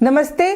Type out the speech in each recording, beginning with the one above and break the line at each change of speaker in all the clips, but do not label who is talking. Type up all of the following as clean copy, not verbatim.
नमस्ते।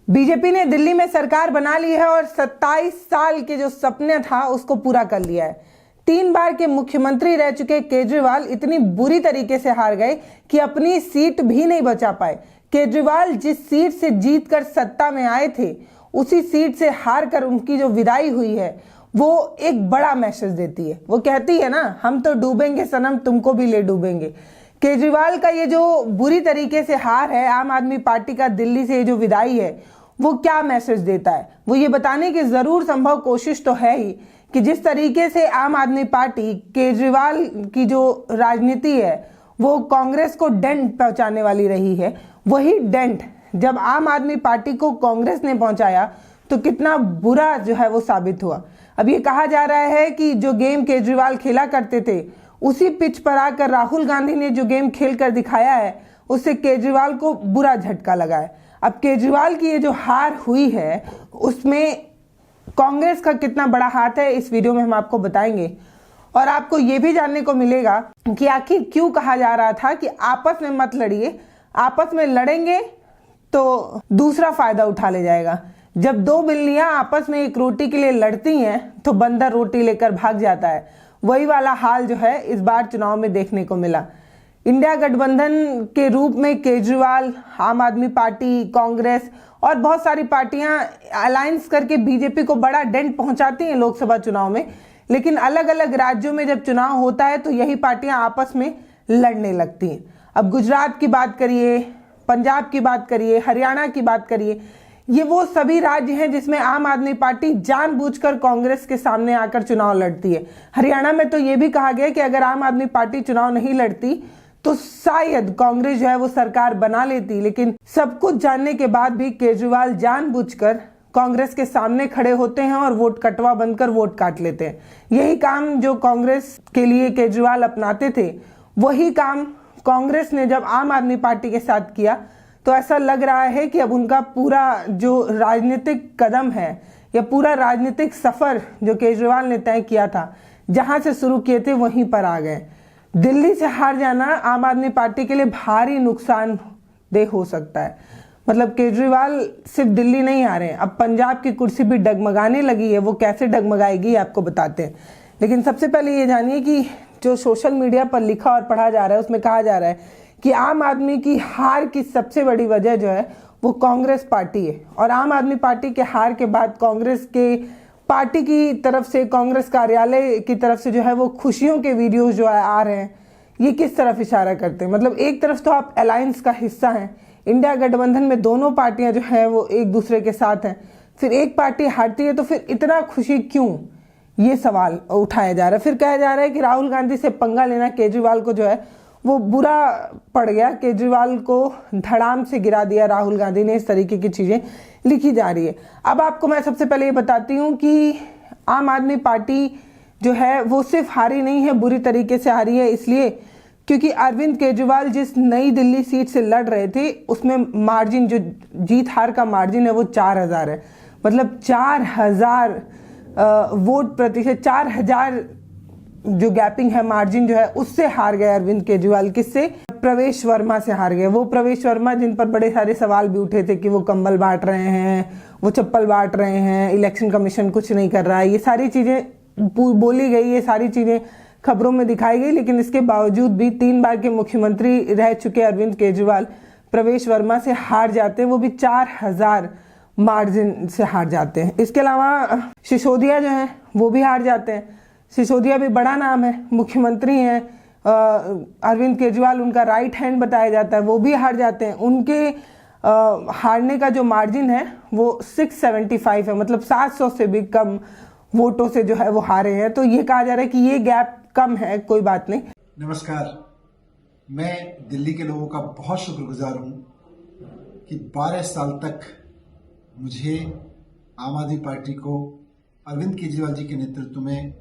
बीजेपी ने दिल्ली में सरकार बना ली है और 27 साल के जो सपने था उसको पूरा कर लिया है। 3 बार के मुख्यमंत्री रह चुके केजरीवाल इतनी बुरी तरीके से हार गए कि अपनी सीट भी नहीं बचा पाए। केजरीवाल जिस सीट से जीतकर सत्ता में आए थे उसी सीट से हार कर उनकी जो विदाई हुई है वो एक बड़ा मैसेज देती है। वो कहती है ना, हम तो डूबेंगे सनम, तुमको भी ले डूबेंगे। केजरीवाल का ये जो बुरी तरीके से हार है, आम आदमी पार्टी का दिल्ली से ये जो विदाई है, वो क्या मैसेज देता है? वो ये बताने की जरूर संभव कोशिश तो है ही कि जिस तरीके से आम आदमी पार्टी केजरीवाल की जो राजनीति है वो कांग्रेस को डेंट पहुंचाने वाली रही है, वही डेंट जब आम आदमी पार्टी को कांग्रेस ने पहुंचाया तो कितना बुरा जो है वो साबित हुआ। अब ये कहा जा रहा है कि जो गेम केजरीवाल खेला करते थे उसी पिच पर आकर राहुल गांधी ने जो गेम खेल कर दिखाया है उससे केजरीवाल को बुरा झटका लगा है। अब केजरीवाल की ये जो हार हुई है उसमें कांग्रेस का कितना बड़ा हाथ है इस वीडियो में हम आपको बताएंगे। और आपको ये भी जानने को मिलेगा कि आखिर क्यों कहा जा रहा था कि आपस में मत लड़िए, आपस में लड़ेंगे तो दूसरा फायदा उठा ले जाएगा। जब 2 बिल्लियां आपस में एक रोटी के लिए लड़ती हैं तो बंदर रोटी लेकर भाग जाता है। वही वाला हाल जो है इस बार चुनाव में देखने को मिला। इंडिया गठबंधन के रूप में केजरीवाल, आम आदमी पार्टी, कांग्रेस और बहुत सारी पार्टियां अलायंस करके बीजेपी को बड़ा डेंट पहुंचाती हैं लोकसभा चुनाव में, लेकिन अलग अलग राज्यों में जब चुनाव होता है तो यही पार्टियां आपस में लड़ने लगती हैं। अब गुजरात की बात करिए, पंजाब की बात करिए, हरियाणा की बात करिए, ये वो सभी राज्य हैं जिसमें आम आदमी पार्टी जानबूझकर कांग्रेस के सामने आकर चुनाव लड़ती है। हरियाणा में तो ये भी कहा गया कि अगर आम आदमी पार्टी चुनाव नहीं लड़ती तो शायद कांग्रेस जो है वो सरकार बना लेती, लेकिन सब कुछ जानने के बाद भी केजरीवाल जानबूझकर कांग्रेस के सामने खड़े होते हैं और वोट कटवा बनकर वोट काट लेते हैं। यही काम जो कांग्रेस के लिए केजरीवाल अपनाते थे वही काम कांग्रेस ने जब आम आदमी पार्टी के साथ किया तो ऐसा लग रहा है कि अब उनका पूरा जो राजनीतिक कदम है या पूरा राजनीतिक सफर जो केजरीवाल ने तय किया था, जहां से शुरू किए थे वहीं पर आ गए। दिल्ली से हार जाना आम आदमी पार्टी के लिए भारी नुकसानदेह हो सकता है। मतलब केजरीवाल सिर्फ दिल्ली नहीं हारे, अब पंजाब की कुर्सी भी डगमगाने लगी है। वो कैसे डगमगाएगी आपको बताते हैं, लेकिन सबसे पहले ये जानिए कि जो सोशल मीडिया पर लिखा और पढ़ा जा रहा है उसमें कहा जा रहा है कि आम आदमी की हार की सबसे बड़ी वजह जो है वो कांग्रेस पार्टी है। और आम आदमी पार्टी के हार के बाद कांग्रेस के पार्टी की तरफ से, कांग्रेस कार्यालय की तरफ से जो है वो खुशियों के वीडियोस जो है आ रहे हैं। ये किस तरफ इशारा करते हैं? मतलब एक तरफ तो आप अलायंस का हिस्सा हैं, इंडिया गठबंधन में दोनों पार्टियां जो हैं वो एक दूसरे के साथ हैं, फिर एक पार्टी हारती है तो फिर इतना खुशी क्यों, ये सवाल उठाया जा रहा है। फिर कहा जा रहा है कि राहुल गांधी से पंगा लेना केजरीवाल को जो है वो बुरा पड़ गया, केजरीवाल को धड़ाम से गिरा दिया राहुल गांधी ने, इस तरीके की चीजें लिखी जा रही है। अब आपको मैं सबसे पहले ये बताती हूँ कि आम आदमी पार्टी जो है वो सिर्फ हारी नहीं है, बुरी तरीके से हारी है इसलिए क्योंकि अरविंद केजरीवाल जिस नई दिल्ली सीट से लड़ रहे थे उसमें मार्जिन, जो जीत हार का मार्जिन है वो 4000 है। मतलब 4000 वोट प्रतिशत, 4000 जो गैपिंग है, मार्जिन जो है उससे हार गए अरविंद केजरीवाल। किससे? प्रवेश वर्मा से हार गए। वो प्रवेश वर्मा जिन पर बड़े सारे सवाल भी उठे थे कि वो कंबल बांट रहे हैं, वो चप्पल बांट रहे हैं, इलेक्शन कमीशन कुछ नहीं कर रहा है, ये सारी चीजें बोली गई, ये सारी चीजें खबरों में दिखाई गई, लेकिन इसके बावजूद भी 3 बार के मुख्यमंत्री रह चुके अरविंद केजरीवाल प्रवेश वर्मा से हार जाते हैं, वो भी 4000 मार्जिन से हार जाते हैं। इसके अलावा सिसोदिया जो है वो भी हार जाते हैं। सिसोदिया भी बड़ा नाम है, मुख्यमंत्री हैं, अरविंद केजरीवाल उनका राइट हैंड बताया जाता है, वो भी हार जाते हैं। उनके हारने का जो मार्जिन है वो 675 है, मतलब 700 से भी कम वोटों से जो है वो हारे हैं। तो ये कहा जा रहा है कि ये गैप कम है, कोई बात नहीं।
नमस्कार, मैं दिल्ली के लोगों का बहुत शुक्रगुजार हूं कि 12 साल तक मुझे आम आदमी पार्टी को अरविंद केजरीवाल जी के नेतृत्व में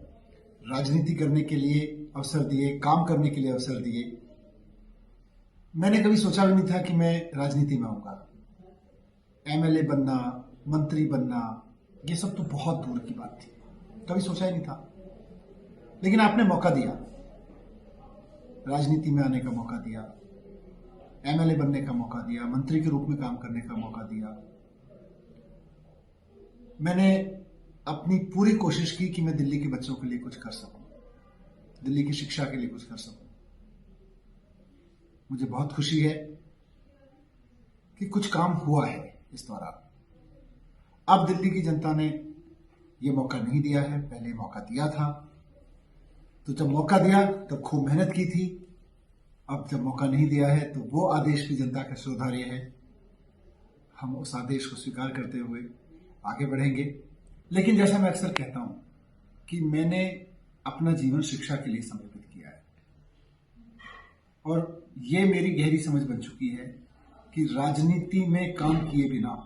राजनीति करने के लिए अवसर दिए, काम करने के लिए अवसर दिए। मैंने कभी सोचा भी नहीं था कि मैं राजनीति में आऊंगा। एमएलए बनना, मंत्री बनना, ये सब तो बहुत दूर की बात थी, कभी सोचा ही नहीं था। लेकिन आपने मौका दिया, राजनीति में आने का मौका दिया। एमएलए बनने का मौका दिया, मंत्री के रूप में काम करने का मौका दिया। मैंने अपनी पूरी कोशिश की कि मैं दिल्ली के बच्चों के लिए कुछ कर सकूं, दिल्ली की शिक्षा के लिए कुछ कर सकूं। मुझे बहुत खुशी है कि कुछ काम हुआ है इस दौरान। अब दिल्ली की जनता ने यह मौका नहीं दिया है, पहले मौका दिया था। तो जब मौका दिया तब खूब मेहनत की थी। अब जब मौका नहीं दिया है तो वो आदेश भी जनता का सुधार्य है। हम उस आदेश को स्वीकार करते हुए आगे बढ़ेंगे। लेकिन जैसा मैं अक्सर कहता हूं कि मैंने अपना जीवन शिक्षा के लिए समर्पित किया है, और ये मेरी गहरी समझ बन चुकी है कि राजनीति में काम किए बिना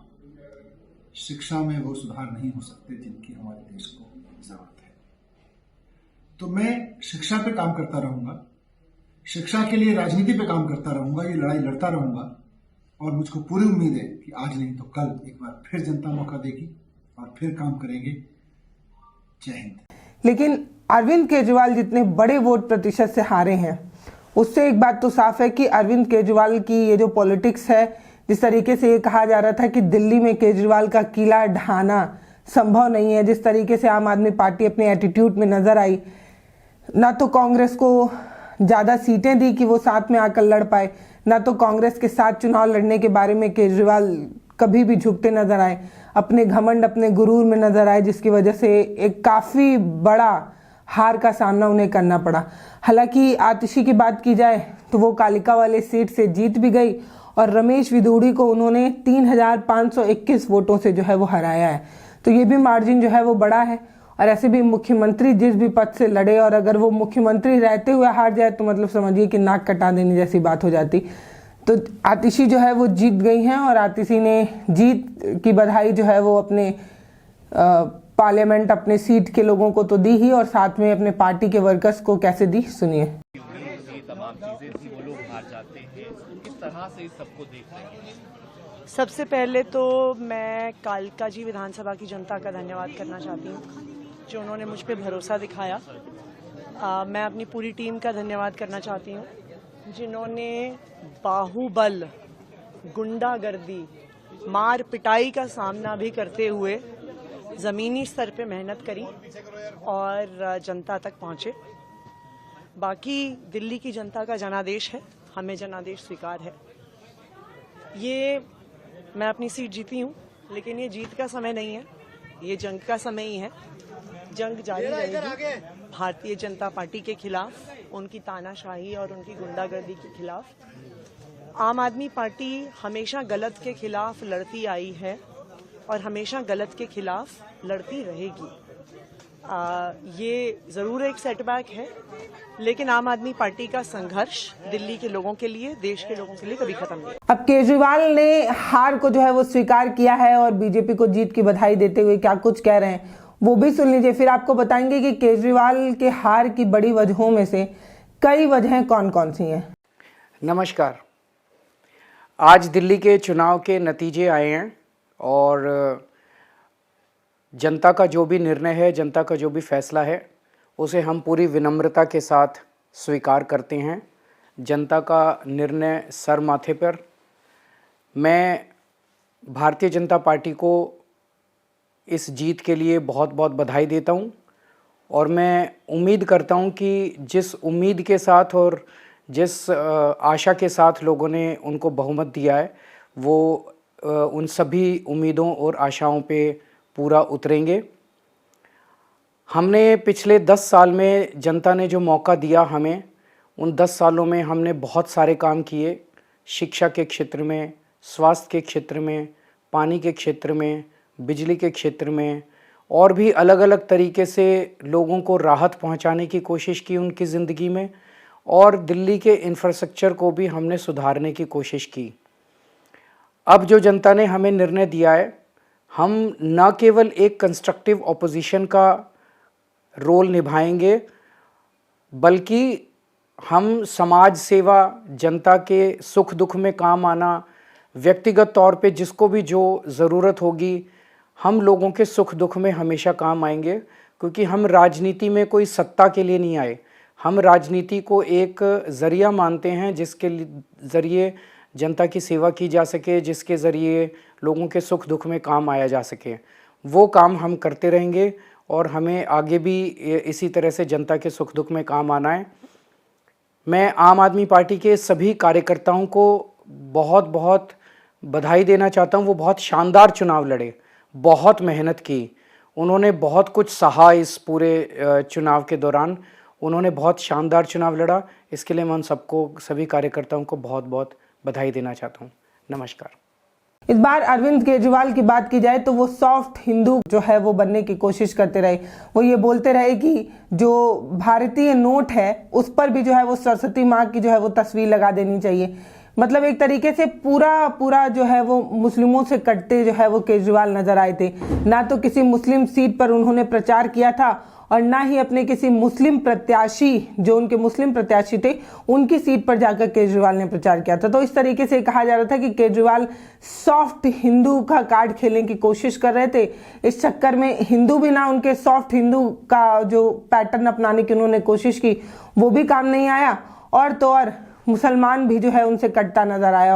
शिक्षा में वो सुधार नहीं हो सकते जिनकी हमारे देश को जरूरत है। तो मैं शिक्षा पे काम करता रहूंगा, शिक्षा के लिए राजनीति पे काम करता रहूंगा, ये लड़ाई लड़ता रहूंगा। और मुझको पूरी उम्मीद है कि आज नहीं तो कल एक बार फिर जनता मौका देगी और फिर काम करेंगे। जय हिंद।
लेकिन अरविंद केजरीवाल जितने बड़े वोट प्रतिशत से हारे हैं, उससे एक बात तो साफ है कि अरविंद केजरीवाल की ये जो पॉलिटिक्स है, जिस तरीके से ये कहा जा रहा था कि दिल्ली में केजरीवाल का किला ढाना संभव नहीं है, जिस तरीके से आम आदमी पार्टी अपने एटीट्यूड में नजर आई, ना तो कांग्रेस को ज़्यादा सीटें दी कि वो साथ में आकर लड़ पाए, ना तो कांग्रेस के साथ चुनाव लड़ने के बारे में केजरीवाल कभी भी झुकते नजर आए, अपने घमंड अपने गुरूर में नजर आए, जिसकी वजह से एक काफ़ी बड़ा हार का सामना उन्हें करना पड़ा। हालांकि आतिशी की बात की जाए तो वो कालिका वाले सीट से जीत भी गई और रमेश विदुड़ी को उन्होंने 3521 वोटों से जो है वो हराया है। तो ये भी मार्जिन जो है वो बड़ा है। और ऐसे भी मुख्यमंत्री जिस भी पद से लड़े, और अगर वो मुख्यमंत्री रहते हुए हार जाए तो मतलब समझिए कि नाक कटा देने जैसी बात हो जाती। तो आतिशी जो है वो जीत गई हैं, और आतिशी ने जीत की बधाई जो है वो अपने पार्लियामेंट अपने सीट के लोगों को तो दी ही, और साथ में अपने पार्टी के वर्कर्स को कैसे दी, सुनिए।
तमाम चीजें थी, वो लोग हार जाते हैं, किस तरह से इस सबको देख रहे हैं?
सबसे पहले तो मैं कालका जी विधानसभा की जनता का धन्यवाद करना चाहती हूँ जो उन्होंने मुझ पे भरोसा दिखाया। मैं अपनी पूरी टीम का धन्यवाद करना चाहती हूँ जिन्होंने बाहुबल, गुंडागर्दी, मार पिटाई का सामना भी करते हुए ज़मीनी स्तर पे मेहनत करी और जनता तक पहुँचे। बाकी दिल्ली की जनता का जनादेश है, हमें जनादेश स्वीकार है। ये मैं अपनी सीट जीती हूँ, लेकिन ये जीत का समय नहीं है, ये जंग का समय ही है। जंग जारी रहेगी भारतीय जनता पार्टी के खिलाफ, उनकी तानाशाही और उनकी गुंडागर्दी के खिलाफ। आम आदमी पार्टी हमेशा गलत के खिलाफ लड़ती आई है और हमेशा गलत के खिलाफ लड़ती रहेगी। ये ज़रूर एक सेटबैक है, लेकिन आम आदमी पार्टी का संघर्ष दिल्ली के लोगों के लिए, देश के लोगों के लिए कभी खत्म नहीं।
अब केजरीवाल ने हार को जो है वो स्वीकार किया है और बीजेपी को जीत की बधाई देते हुए क्या कुछ कह रहे हैं वो भी सुन लीजिए। फिर आपको बताएंगे कि केजरीवाल के हार की बड़ी वजहों में से कई वजहें कौन कौन सी हैं।
नमस्कार। आज दिल्ली के चुनाव के नतीजे आए हैं और जनता का जो भी निर्णय है, जनता का जो भी फैसला है, उसे हम पूरी विनम्रता के साथ स्वीकार करते हैं। जनता का निर्णय सर माथे पर। मैं भारतीय जनता पार्टी को इस जीत के लिए बहुत बहुत बधाई देता हूं और मैं उम्मीद करता हूं कि जिस उम्मीद के साथ और जिस आशा के साथ लोगों ने उनको बहुमत दिया है, वो उन सभी उम्मीदों और आशाओं पे पूरा उतरेंगे। हमने पिछले 10 साल में जनता ने जो मौका दिया हमें, उन 10 सालों में हमने बहुत सारे काम किए। शिक्षा के क्षेत्र में, स्वास्थ्य के क्षेत्र में, पानी के क्षेत्र में, बिजली के क्षेत्र में, और भी अलग अलग तरीके से लोगों को राहत पहुंचाने की कोशिश की उनकी ज़िंदगी में, और दिल्ली के इंफ्रास्ट्रक्चर को भी हमने सुधारने की कोशिश की। अब जो जनता ने हमें निर्णय दिया है, हम न केवल एक कंस्ट्रक्टिव ऑपोजिशन का रोल निभाएंगे, बल्कि हम समाज सेवा, जनता के सुख दुख में काम आना, व्यक्तिगत तौर पे जिसको भी जो ज़रूरत होगी, हम लोगों के सुख दुख में हमेशा काम आएंगे। क्योंकि हम राजनीति में कोई सत्ता के लिए नहीं आए, हम राजनीति को एक ज़रिया मानते हैं जिसके ज़रिए जनता की सेवा की जा सके, जिसके ज़रिए लोगों के सुख दुख में काम आया जा सके। वो काम हम करते रहेंगे और हमें आगे भी इसी तरह से जनता के सुख दुख में काम आना है। मैं आम आदमी पार्टी के सभी कार्यकर्ताओं को बहुत बहुत बधाई देना चाहता हूँ। वो बहुत शानदार चुनाव लड़े, बहुत मेहनत की, उन्होंने बहुत कुछ सहा इस पूरे चुनाव के दौरान। उन्होंने बहुत शानदार चुनाव लड़ा। इसके लिए मैं उन सबको, सभी कार्यकर्ताओं को बहुत बहुत बधाई देना चाहता हूँ। नमस्कार।
इस बार अरविंद केजरीवाल की बात की जाए तो वो सॉफ्ट हिंदू जो है वो बनने की कोशिश करते रहे। वो ये बोलते रहे कि जो भारतीय नोट है उस पर भी जो है वो सरस्वती माँ की जो है वो तस्वीर लगा देनी चाहिए। मतलब एक तरीके से पूरा जो है वो मुस्लिमों से कटते जो है वो केजरीवाल नजर आए थे। ना तो किसी मुस्लिम सीट पर उन्होंने प्रचार किया था और ना ही अपने किसी मुस्लिम प्रत्याशी, जो उनके मुस्लिम प्रत्याशी थे, उनकी सीट पर जाकर केजरीवाल ने प्रचार किया था। तो इस तरीके से कहा जा रहा था कि केजरीवाल सॉफ्ट हिंदू का कार्ड खेलने की कोशिश कर रहे थे। इस चक्कर में हिंदू भी ना, उनके सॉफ्ट हिंदू का जो पैटर्न अपनाने की उन्होंने कोशिश की वो भी काम नहीं आया, और तो और मुसलमान भी जो है उनसे कटता नजर आया।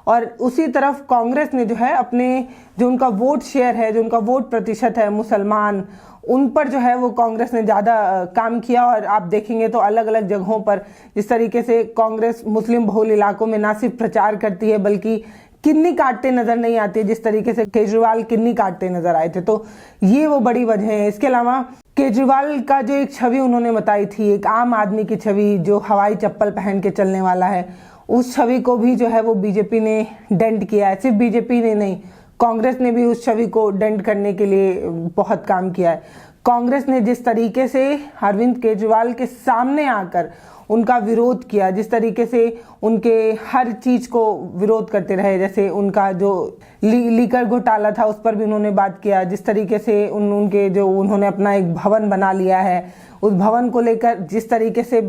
और उसी तरफ कांग्रेस ने जो है अपने, जो उनका वोट शेयर है, जो उनका वोट प्रतिशत है मुसलमान, उन पर जो है वो कांग्रेस ने ज़्यादा काम किया। और आप देखेंगे तो अलग अलग जगहों पर जिस तरीके से कांग्रेस मुस्लिम बहुल इलाकों में ना सिर्फ प्रचार करती है बल्कि किन्नी काटते नजर नहीं आती है, जिस तरीके से केजरीवाल किन्नी काटते नजर आए थे। तो ये वो बड़ी वजह है। इसके अलावा केजरीवाल का जो एक छवि उन्होंने बताई थी, एक आम आदमी की छवि जो हवाई चप्पल पहन के चलने वाला है, उस छवि को भी जो है वो बीजेपी ने डेंट किया है। सिर्फ बीजेपी ने नहीं, कांग्रेस ने भी उस छवि को डेंट करने के लिए बहुत काम किया है। कांग्रेस ने जिस तरीके से अरविंद केजरीवाल के सामने आकर उनका विरोध किया, जिस तरीके से उनके हर चीज को विरोध करते रहे, जैसे उनका जो लीकर घोटाला था उस पर भी उन्होंने बात किया, जिस तरीके से उनके जो उन्होंने अपना एक भवन बना लिया है, उस भवन को लेकर जिस तरीके से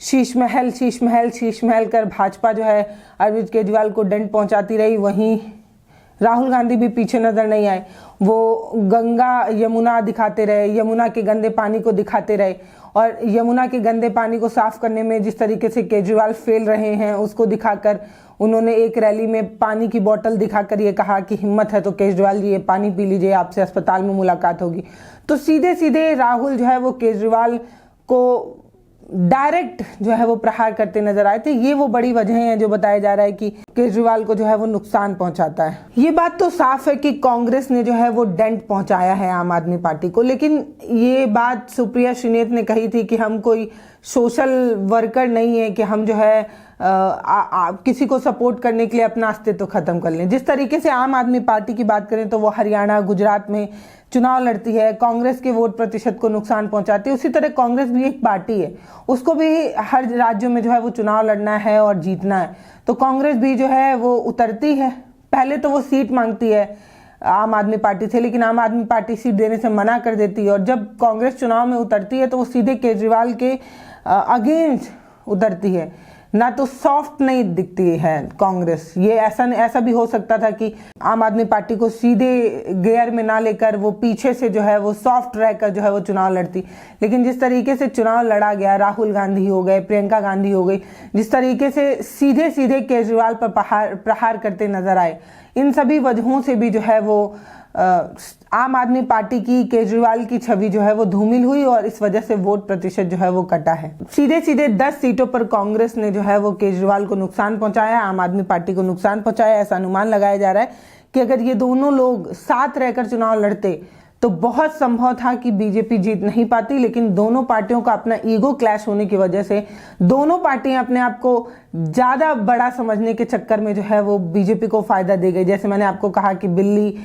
शीश महल कर भाजपा जो है अरविंद केजरीवाल को दंड पहुंचाती रही, वहीं राहुल गांधी भी पीछे नजर नहीं आए। वो गंगा यमुना दिखाते रहे, यमुना के गंदे पानी को दिखाते रहे, और यमुना के गंदे पानी को साफ करने में जिस तरीके से केजरीवाल फेल रहे हैं उसको दिखाकर उन्होंने एक रैली में पानी की बोतल दिखाकर ये कहा कि हिम्मत है तो केजरीवाल जी ये पानी पी लीजिए, आपसे अस्पताल में मुलाकात होगी। तो सीधे सीधे राहुल जो है वो केजरीवाल को डायरेक्ट जो है वो प्रहार करते नजर आए थे। ये वो बड़ी वजह है जो बताया जा रहा है कि केजरीवाल को जो है वो नुकसान पहुंचाता है। ये बात तो साफ है कि कांग्रेस ने जो है वो डेंट पहुंचाया है आम आदमी पार्टी को, लेकिन ये बात सुप्रिया श्रीनेत ने कही थी कि हम कोई सोशल वर्कर नहीं है कि हम जो है किसी को सपोर्ट करने के लिए अपना अस्तित्व खत्म कर लें। जिस तरीके से आम आदमी पार्टी की बात करें तो वो हरियाणा, गुजरात में चुनाव लड़ती है, कांग्रेस के वोट प्रतिशत को नुकसान पहुंचाती है, उसी तरह कांग्रेस भी एक पार्टी है, उसको भी हर राज्यों में जो है वो चुनाव लड़ना है और जीतना है। तो कांग्रेस भी जो है वो उतरती है, पहले तो वो सीट मांगती है आम आदमी पार्टी से, लेकिन आम आदमी पार्टी सीट देने से मना कर देती है, और जब कांग्रेस चुनाव में उतरती है तो वो सीधे केजरीवाल के अगेंस्ट उतरती है, ना तो सॉफ्ट नहीं दिखती है कांग्रेस। ये ऐसा भी हो सकता था कि आम आदमी पार्टी को सीधे गियर में ना लेकर वो पीछे से जो है वो सॉफ्ट रहकर जो है वो चुनाव लड़ती, लेकिन जिस तरीके से चुनाव लड़ा गया, राहुल गांधी हो गए, प्रियंका गांधी हो गई, जिस तरीके से सीधे सीधे केजरीवाल पर प्रहार करते नजर आए, इन सभी वजहों से भी जो है वो आम आदमी पार्टी की केजरीवाल की छवि जो है वो धूमिल हुई, और इस वजह से वोट प्रतिशत जो है वो कटा है। सीधे सीधे 10 सीटों पर कांग्रेस ने जो है वो केजरीवाल को नुकसान पहुंचाया, आम आदमी पार्टी को नुकसान पहुंचाया। ऐसा अनुमान लगाया जा रहा है कि अगर ये दोनों लोग साथ रहकर चुनाव लड़ते तो बहुत संभव था कि बीजेपी जीत नहीं पाती, लेकिन दोनों पार्टियों का अपना ईगो क्लैश होने की वजह से दोनों पार्टियां अपने आप को ज्यादा बड़ा समझने के चक्कर में जो है वो बीजेपी को फायदा दे गई। जैसे मैंने आपको कहा कि बिल्ली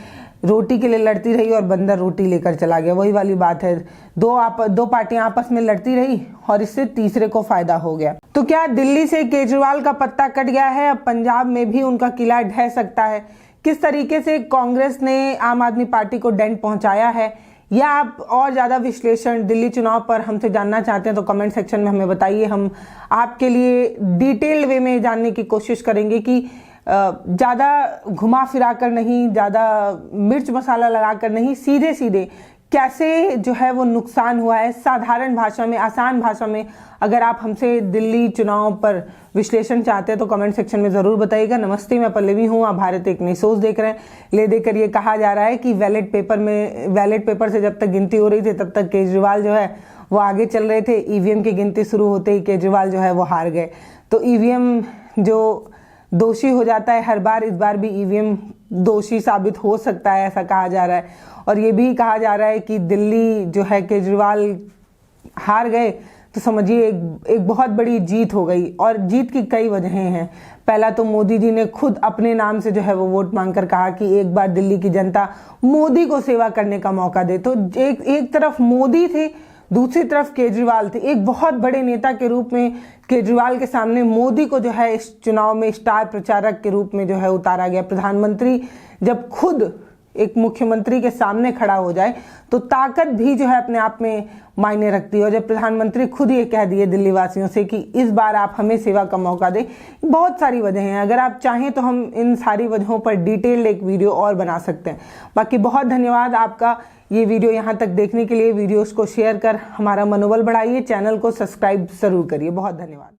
रोटी के लिए लड़ती रही और बंदर रोटी लेकर चला गया, वही वाली बात है। दो पार्टियां आपस में लड़ती रही और इससे तीसरे को फायदा हो गया। तो क्या दिल्ली से केजरीवाल का पत्ता कट गया है, अब पंजाब में भी उनका किला ढह सकता है? किस तरीके से कांग्रेस ने आम आदमी पार्टी को डेंट पहुंचाया है, या आप और ज्यादा विश्लेषण दिल्ली चुनाव पर हमसे जानना चाहते हैं तो कमेंट सेक्शन में हमें बताइए। हम आपके लिए डिटेल्ड वे में जानने की कोशिश करेंगे कि ज़्यादा घुमा फिरा कर नहीं, ज़्यादा मिर्च मसाला लगा कर नहीं, सीधे सीधे कैसे जो है वो नुकसान हुआ है, साधारण भाषा में, आसान भाषा में अगर आप हमसे दिल्ली चुनाव पर विश्लेषण चाहते हैं तो कमेंट सेक्शन में ज़रूर बताइएगा। नमस्ते, मैं पल्लवी हूँ, आप भारत एक नई सोच देख रहे हैं। ले देकर ये कहा जा रहा है कि बैलेट पेपर से जब तक गिनती हो रही थी तब तक केजरीवाल जो है वो आगे चल रहे थे। ईवीएम की गिनती शुरू होते ही केजरीवाल जो है वो हार गए। तो ईवीएम जो दोषी हो जाता है हर बार, इस बार भी ईवीएम दोषी साबित हो सकता है, ऐसा कहा जा रहा है। और ये भी कहा जा रहा है कि दिल्ली जो है केजरीवाल हार गए तो समझिए एक बहुत बड़ी जीत हो गई। और जीत की कई वजहें हैं। पहला तो मोदी जी ने खुद अपने नाम से जो है वो वोट मांगकर कहा कि एक बार दिल्ली की जनता मोदी को सेवा करने का मौका दे। तो एक तरफ मोदी थे, दूसरी तरफ केजरीवाल थे। एक बहुत बड़े नेता के रूप में केजरीवाल के सामने मोदी को जो है इस चुनाव में स्टार प्रचारक के रूप में जो है उतारा गया। प्रधानमंत्री जब खुद एक मुख्यमंत्री के सामने खड़ा हो जाए तो ताकत भी जो है अपने आप में मायने रखती है। और जब प्रधानमंत्री खुद ये कह दिए दिल्ली वासियों से कि इस बार आप हमें सेवा का मौका दें, बहुत सारी वजह हैं। अगर आप चाहें तो हम इन सारी वजहों पर डिटेल्ड एक वीडियो और बना सकते हैं। बाकी बहुत धन्यवाद आपका ये वीडियो यहाँ तक देखने के लिए। वीडियोस को शेयर कर हमारा मनोबल बढ़ाइए, चैनल को सब्सक्राइब जरूर करिए। बहुत धन्यवाद।